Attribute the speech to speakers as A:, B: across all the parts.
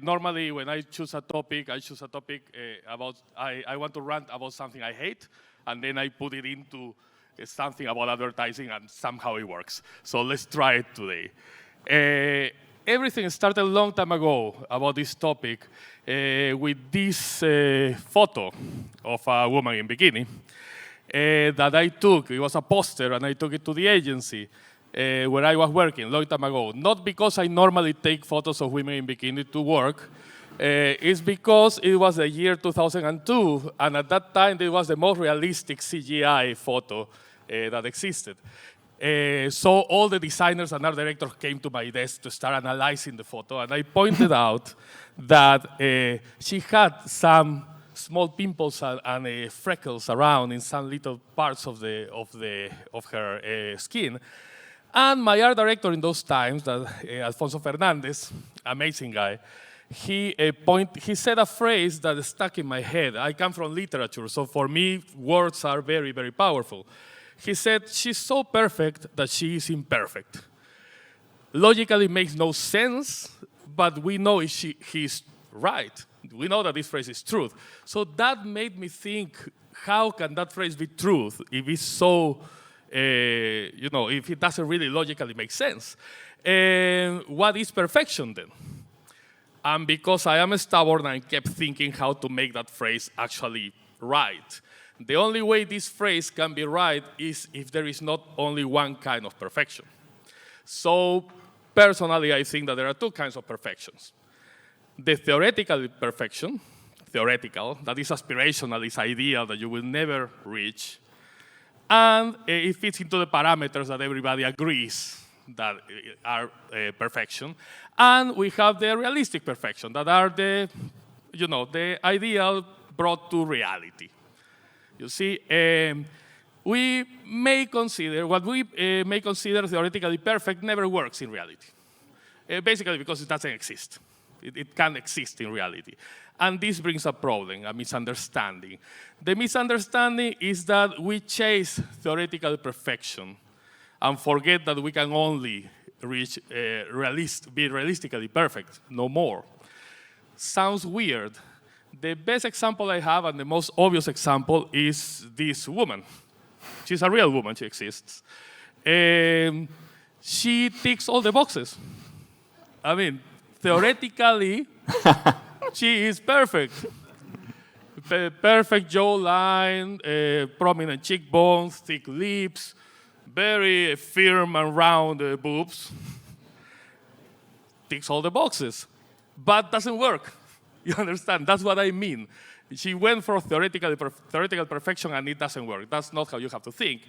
A: Normally, when I choose a topic, about, I want to rant about something I hate, and then I put it into something about advertising, and somehow it works. So let's try it today. Everything started a long time ago about this topic with this photo of a woman in bikini that I took. It was a poster, and I took it to the agency where I was working a long time ago. Not because I normally take photos of women in bikini to work. It's because it was the year 2002, and at that time, it was the most realistic CGI photo that existed. So all the designers and art directors came to my desk to start analyzing the photo, and I pointed out that she had some small pimples and freckles around in some little parts of her skin. And my art director in those times, Alfonso Fernandez, amazing guy, he said a phrase that stuck in my head. I come from literature, so for me, words are very, very powerful. He said, she's so perfect that she is imperfect. Logically, it makes no sense, but we know he's right. We know that this phrase is truth. So that made me think, how can that phrase be truth if it's so, if it doesn't really logically make sense? What is perfection then? And because I am stubborn, I kept thinking how to make that phrase actually right. The only way this phrase can be right is if there is not only one kind of perfection. So personally, I think that there are two kinds of perfections. The theoretical perfection, that is aspirational, is ideal, that you will never reach. And it fits into the parameters that everybody agrees that are perfection. And we have the realistic perfection, that are the ideal brought to reality. You see, we may consider, what we may consider theoretically perfect never works in reality. Basically because it doesn't exist. It can't exist in reality. And this brings a problem, a misunderstanding. The misunderstanding is that we chase theoretical perfection and forget that we can only reach, be realistically perfect, no more. Sounds weird. The best example I have, and the most obvious example, is this woman. She's a real woman, she exists. She ticks all the boxes. I mean, theoretically, she is perfect. Perfect jawline, prominent cheekbones, thick lips, very firm and round boobs. Ticks all the boxes, but doesn't work. You understand? That's what I mean. She went for theoretical perfection, and it doesn't work. That's not how you have to think.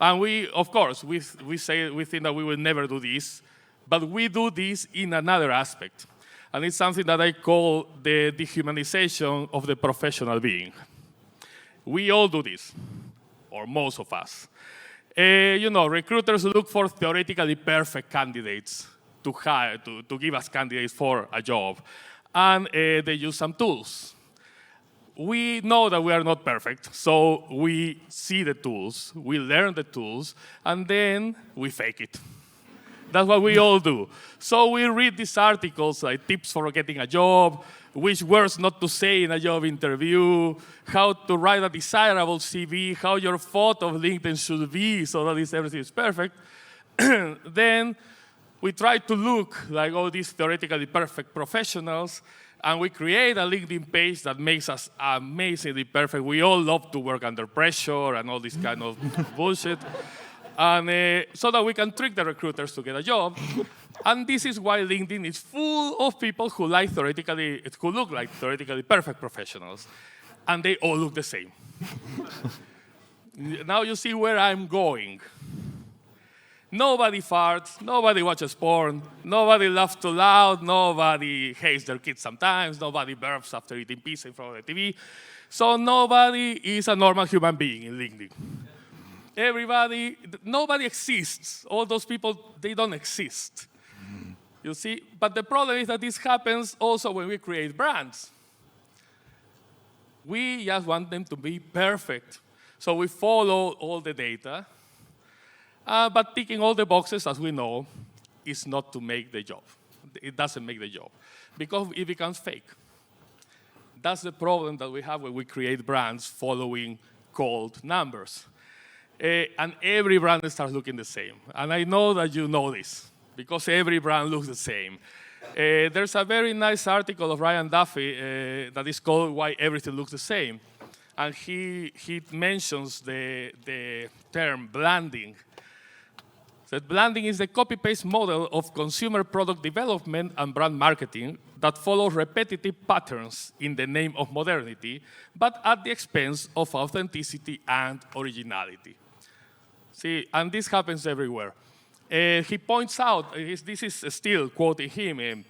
A: And we, of course, we think that we will never do this, but we do this in another aspect. And it's something that I call the dehumanization of the professional being. We all do this, or most of us. Recruiters look for theoretically perfect candidates to hire, to give us candidates for a job. And they use some tools. We know that we are not perfect, so we see the tools, we learn the tools, and then we fake it. That's what we all do. So we read these articles, like tips for getting a job, which words not to say in a job interview, how to write a desirable CV, how your photo of LinkedIn should be so that everything is perfect. Then we try to look like all these theoretically perfect professionals, and we create a LinkedIn page that makes us amazingly perfect. We all love to work under pressure and all this kind of bullshit, and so that we can trick the recruiters to get a job. And this is why LinkedIn is full of people who look like theoretically perfect professionals, and they all look the same. Now you see where I'm going. Nobody farts, nobody watches porn, nobody laughs too loud, nobody hates their kids sometimes, nobody burps after eating pizza in front of the TV. So nobody is a normal human being in LinkedIn. Nobody exists. All those people, they don't exist. You see? But the problem is that this happens also when we create brands. We just want them to be perfect. So we follow all the data. But ticking all the boxes, as we know, is not to make the job. it doesn't make the job because it becomes fake. That's the problem that we have when we create brands following cold numbers. And every brand starts looking the same. And I know that you know this, because every brand looks the same. There's a very nice article of Ryan Duffy that is called Why Everything Looks the Same. And he mentions the term blanding. That blanding is the copy-paste model of consumer product development and brand marketing that follows repetitive patterns in the name of modernity, but at the expense of authenticity and originality. See, and this happens everywhere. He points out, this is still quoting him,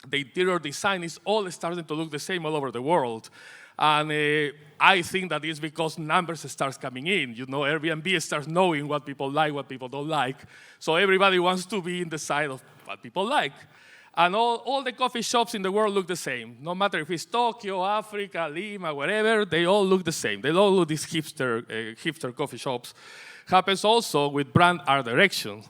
A: the interior design is all starting to look the same all over the world. And I think that is because numbers start coming in. You know, Airbnb starts knowing what people like, what people don't like. So everybody wants to be in the side of what people like. And all the coffee shops in the world look the same. No matter if it's Tokyo, Africa, Lima, wherever, they all look the same. They all look these hipster coffee shops. Happens also with brand art direction.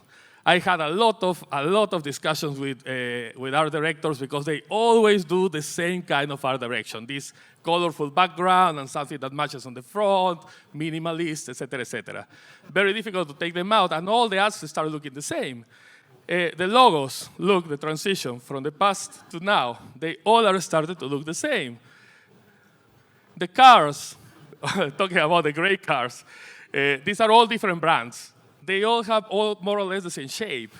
A: I had a lot of discussions with art directors because they always do the same kind of art direction. This colorful background and something that matches on the front, minimalist, etc., etc. Very difficult to take them out, and all the ads start looking the same. The logos, look, the transition from the past to now, they all are started to look the same. The cars, talking about the gray cars, these are all different brands. They all have more or less the same shape.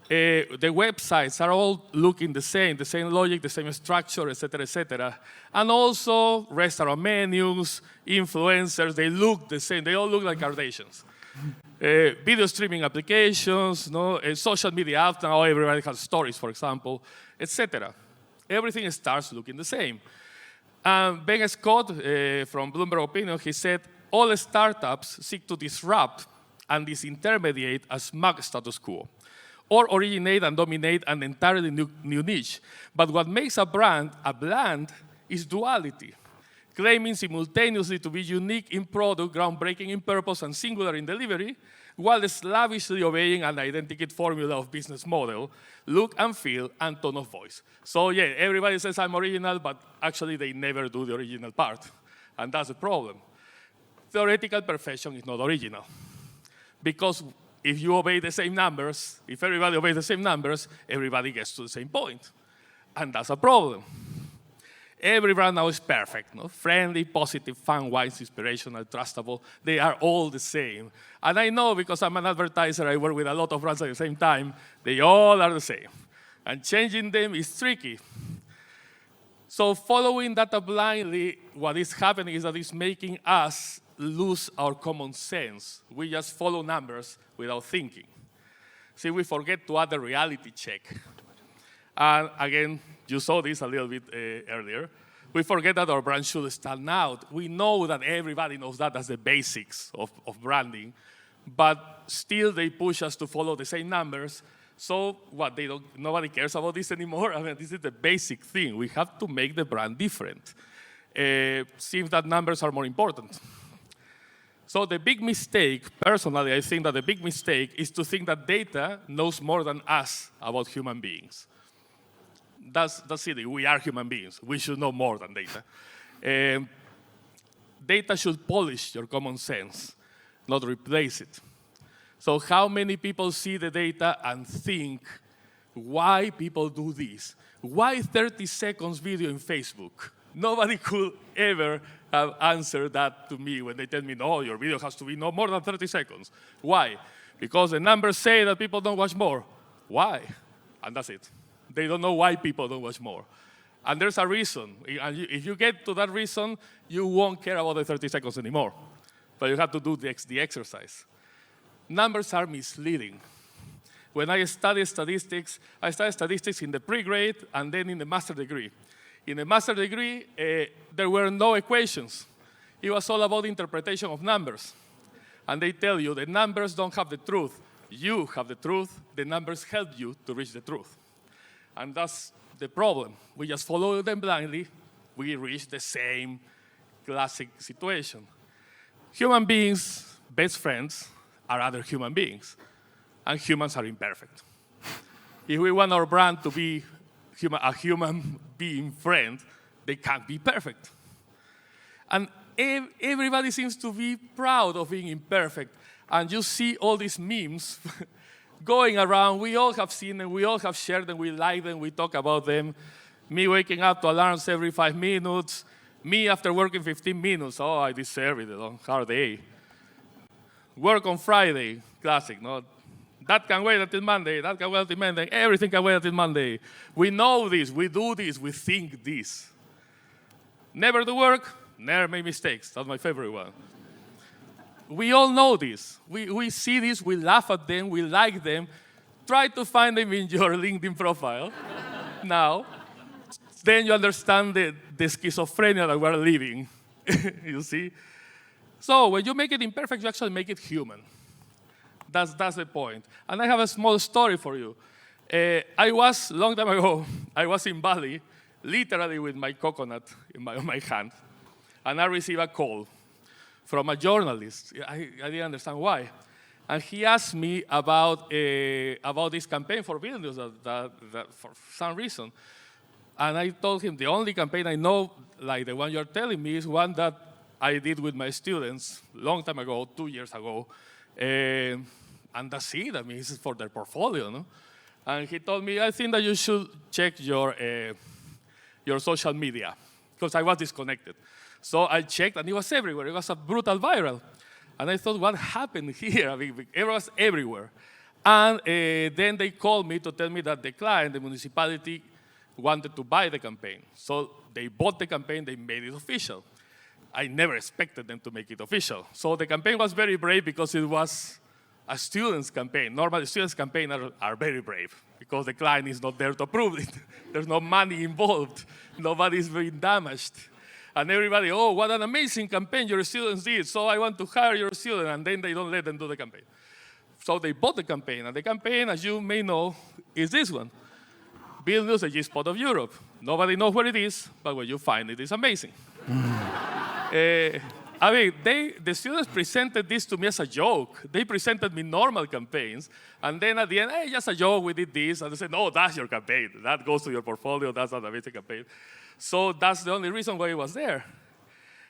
A: The websites are all looking the same logic, the same structure, etc., etc. And also restaurant menus, influencers, they look the same. They all look like Kardashians. Video streaming applications, social media apps, now everybody has stories, for example, etc. Everything starts looking the same. Ben Scott from Bloomberg Opinion, he said, all startups seek to disrupt and disintermediate a smug status quo, or originate and dominate an entirely new niche. But what makes a brand is duality, claiming simultaneously to be unique in product, groundbreaking in purpose, and singular in delivery, while slavishly obeying an identical formula of business model, look and feel, and tone of voice. So yeah, everybody says I'm original, but actually they never do the original part. And that's the problem. Theoretical perfection is not original. Because if you obey the same numbers, if everybody obeys the same numbers, everybody gets to the same point. And that's a problem. Every brand now is perfect. Friendly, positive, fun, wise, inspirational, trustable. They are all the same. And I know because I'm an advertiser, I work with a lot of brands at the same time, they all are the same. And changing them is tricky. So following data blindly, what is happening is that it's making us lose our common sense. We just follow numbers without thinking. See, we forget to add the reality check. And again, you saw this a little bit earlier. We forget that our brand should stand out. We know that everybody knows that as the basics of branding, but still they push us to follow the same numbers. So what, nobody cares about this anymore? I mean, this is the basic thing. We have to make the brand different. See if that numbers are more important. So the big mistake, personally, I think that the big mistake is to think that data knows more than us about human beings. That's it. We are human beings. We should know more than data. Data should polish your common sense, not replace it. So how many people see the data and think, why people do this? Why 30 seconds video in Facebook? Nobody could ever have answered that to me when they tell me, no, your video has to be no more than 30 seconds. Why? Because the numbers say that people don't watch more. Why? And that's it. They don't know why people don't watch more. And there's a reason. And if you get to that reason, you won't care about the 30 seconds anymore. But you have to do the exercise. Numbers are misleading. When I studied statistics in the pre-grade and then in the master degree. In the master degree, there were no equations. It was all about interpretation of numbers. And they tell you the numbers don't have the truth. You have the truth. The numbers help you to reach the truth. And that's the problem. We just follow them blindly. We reach the same classic situation. Human beings, best friends, are other human beings. And humans are imperfect. if we want our brand to be a human being friend, they can't be perfect. And everybody seems to be proud of being imperfect. And you see all these memes going around. We all have seen them, we all have shared them, we like them, we talk about them. Me waking up to alarms every 5 minutes. Me after working 15 minutes. Oh, I deserve it, hard day. Work on Friday, classic, no? That can wait until Monday, that can wait until Monday, everything can wait until Monday. We know this, we do this, we think this. Never do work, never make mistakes. That's my favorite one. We all know this. We see this, we laugh at them, we like them. Try to find them in your LinkedIn profile now. Then you understand the schizophrenia that we're living, you see? So when you make it imperfect, you actually make it human. That's the point. And I have a small story for you. Long time ago, I was in Bali, literally with my coconut in my hand, and I received a call from a journalist. I didn't understand why. And he asked me about this campaign for Vilnius that for some reason. And I told him the only campaign I know, like the one you're telling me, is one that I did with my students long time ago, 2 years ago. And that's it. I mean, this is for their portfolio, no? And he told me, I think that you should check your social media, because I was disconnected. So I checked, and it was everywhere. It was a brutal viral. And I thought, what happened here? I mean, it was everywhere. And then they called me to tell me that the client, the municipality, wanted to buy the campaign. So they bought the campaign, they made it official. I never expected them to make it official. So the campaign was very brave because it was a student's campaign. Normally, students' campaigns are very brave because the client is not there to approve it. There's no money involved. Nobody's being damaged. And everybody, oh, what an amazing campaign your students did. So I want to hire your student, and then they don't let them do the campaign. So they bought the campaign, and the campaign, as you may know, is this one. Vilnius, the G-spot of Europe. Nobody knows where it is, but when you find it, it's amazing. I mean, the students presented this to me as a joke. They presented me normal campaigns, and then at the end, hey, just a joke, we did this. And they said, no, that's your campaign. That goes to your portfolio. That's an amazing campaign. So that's the only reason why it was there.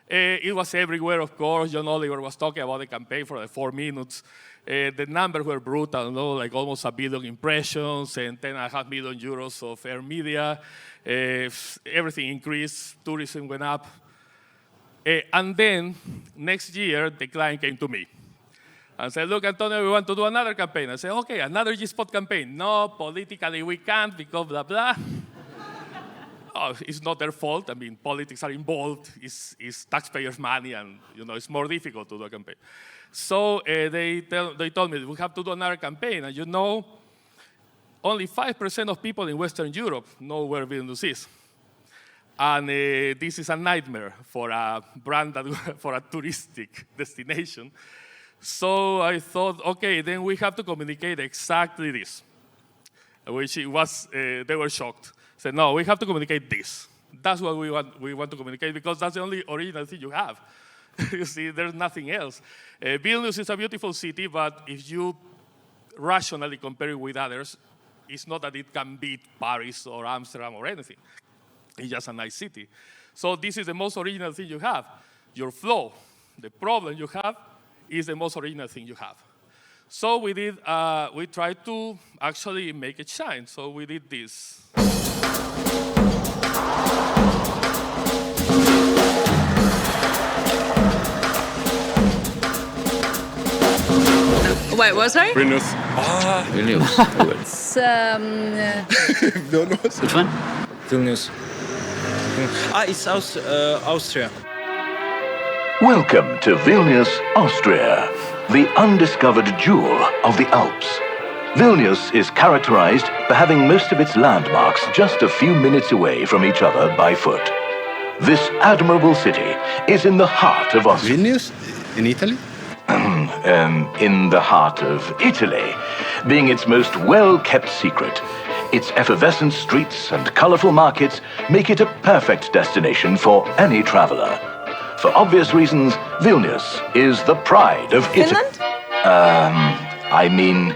A: It was everywhere, of course. John Oliver was talking about the campaign for the 4 minutes. The numbers were brutal, no? Like almost 1 billion impressions and 10.5 million euros of air media. Everything increased, tourism went up. And then next year, the client came to me and said, look, Antonio, we want to do another campaign. I said, okay, another G-Spot campaign. No, politically we can't because blah, blah. Oh, it's not their fault. I mean, politics are involved. It's taxpayers' money, and it's more difficult to do a campaign. So they told me, we have to do another campaign. And only 5% of people in Western Europe know where Vilnius is. And this is a nightmare for a brand, for a touristic destination. So I thought, okay, then we have to communicate exactly this, which it was, they were shocked. Said, no, we have to communicate this. That's what we want to communicate, because that's the only original thing you have. You see, there's nothing else. Vilnius is a beautiful city, but if you rationally compare it with others, it's not that it can beat Paris or Amsterdam or anything. It's just a nice city. So this is the most original thing you have. Your flow, the problem you have, is the most original thing you have. So we tried to actually make it shine. So we did this.
B: Wait, what, sorry?
C: Vilnius.
D: Vilnius.
B: It's,
C: Vilnius.
D: Which one?
C: Vilnius. It's Austria.
E: Welcome to Vilnius, Austria, the undiscovered jewel of the Alps. Vilnius is characterized by having most of its landmarks just a few minutes away from each other by foot. This admirable city is in the heart of Austria.
C: Vilnius? In Italy?
E: In the heart of Italy, being its most well-kept secret. Its effervescent streets and colorful markets make it a perfect destination for any traveler. For obvious reasons, Vilnius is the pride of Italy.
B: Finland?
E: I mean,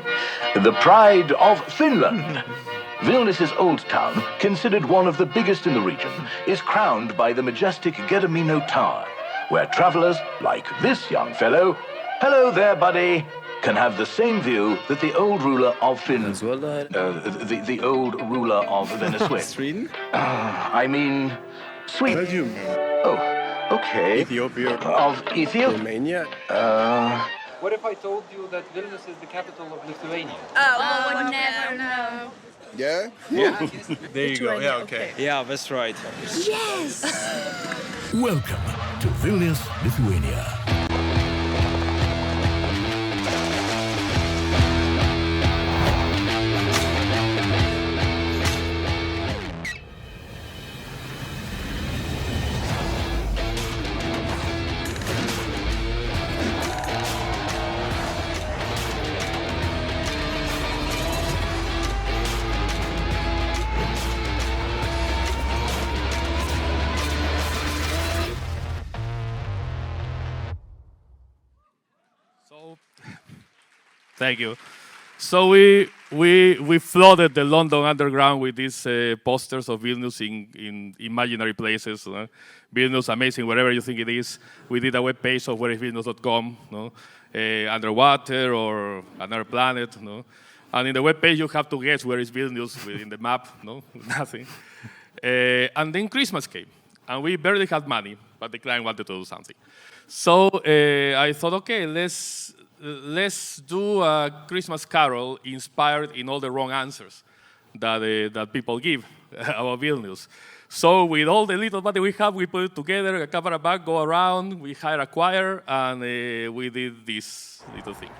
E: the pride of Finland. Vilnius's old town, considered one of the biggest in the region, is crowned by the majestic Gedimino Tower, where travelers like this young fellow, hello there, buddy, can have the same view that the old ruler of Finland, the old ruler of Venezuela.
C: Sweden?
E: I mean, Sweden.
B: Belgium,
E: Oh, okay.
B: Ethiopia,
E: Of Ethiopia.
B: Romania.
F: What if I told you that Vilnius is the capital of Lithuania?
G: Oh, would never know.
B: Yeah?
H: There you go. Yeah, okay.
C: Yeah, that's right.
G: Yes!
I: Welcome to Vilnius, Lithuania.
A: Thank you. So we flooded the London Underground with these posters of Vilnius in imaginary places. Vilnius, amazing, wherever you think it is. We did a web page of whereisvilnius.com, underwater or another planet. And in the web page, you have to guess where is Vilnius within the map. Nothing. And then Christmas came, and we barely had money, but the client wanted to do something. So I thought, okay, let's do a Christmas carol inspired in all the wrong answers that people give about Vilnius. So with all the little money we have, we put it together, a camera bag, go around, we hire a choir, and we did this little thing.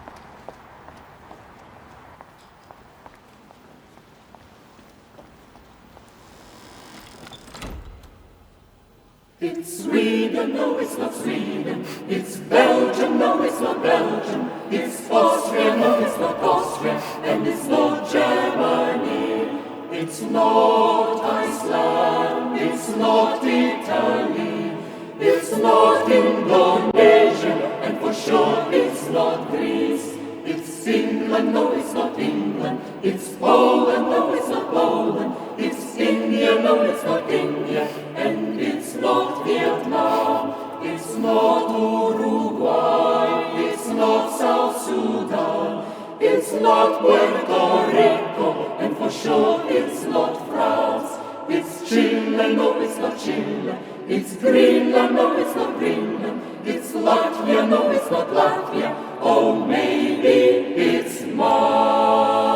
J: It's Sweden, no, it's not Sweden. It's Belgium, no, it's not Belgium. It's Austria, no, it's not Austria. And it's not Germany. It's not Iceland. It's not Italy. It's not Indonesia. And for sure it's not Greece. It's England, no, it's not England. It's Poland, no, it's not Poland. It's India, no, it's not India. And it's not Vietnam. It's not Uruguay. It's not South Sudan. It's not Puerto Rico. And for sure it's not France. It's Chile, no, it's not Chile. It's Greenland, no, it's not Greenland. It's Latvia, no, it's not Latvia. Oh, maybe it's Mars.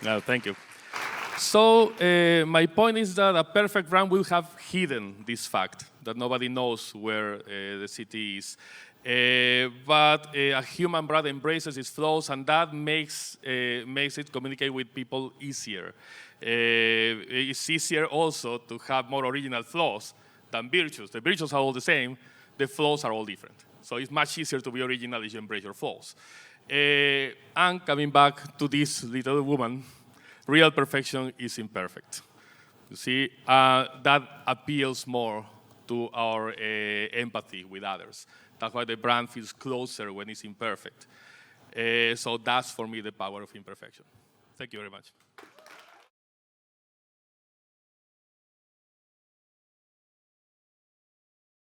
A: No, thank you. So my point is that a perfect brand will have hidden this fact that nobody knows where the city is. But a human brand embraces its flaws, and that makes it communicate with people easier. It's easier also to have more original flaws than virtues. The virtues are all the same, the flaws are all different. So it's much easier to be original if you embrace your flaws. And coming back to this little woman, real perfection is imperfect. You see, that appeals more to our empathy with others. That's why the brand feels closer when it's imperfect. So that's, for me, the power of imperfection. Thank you very much.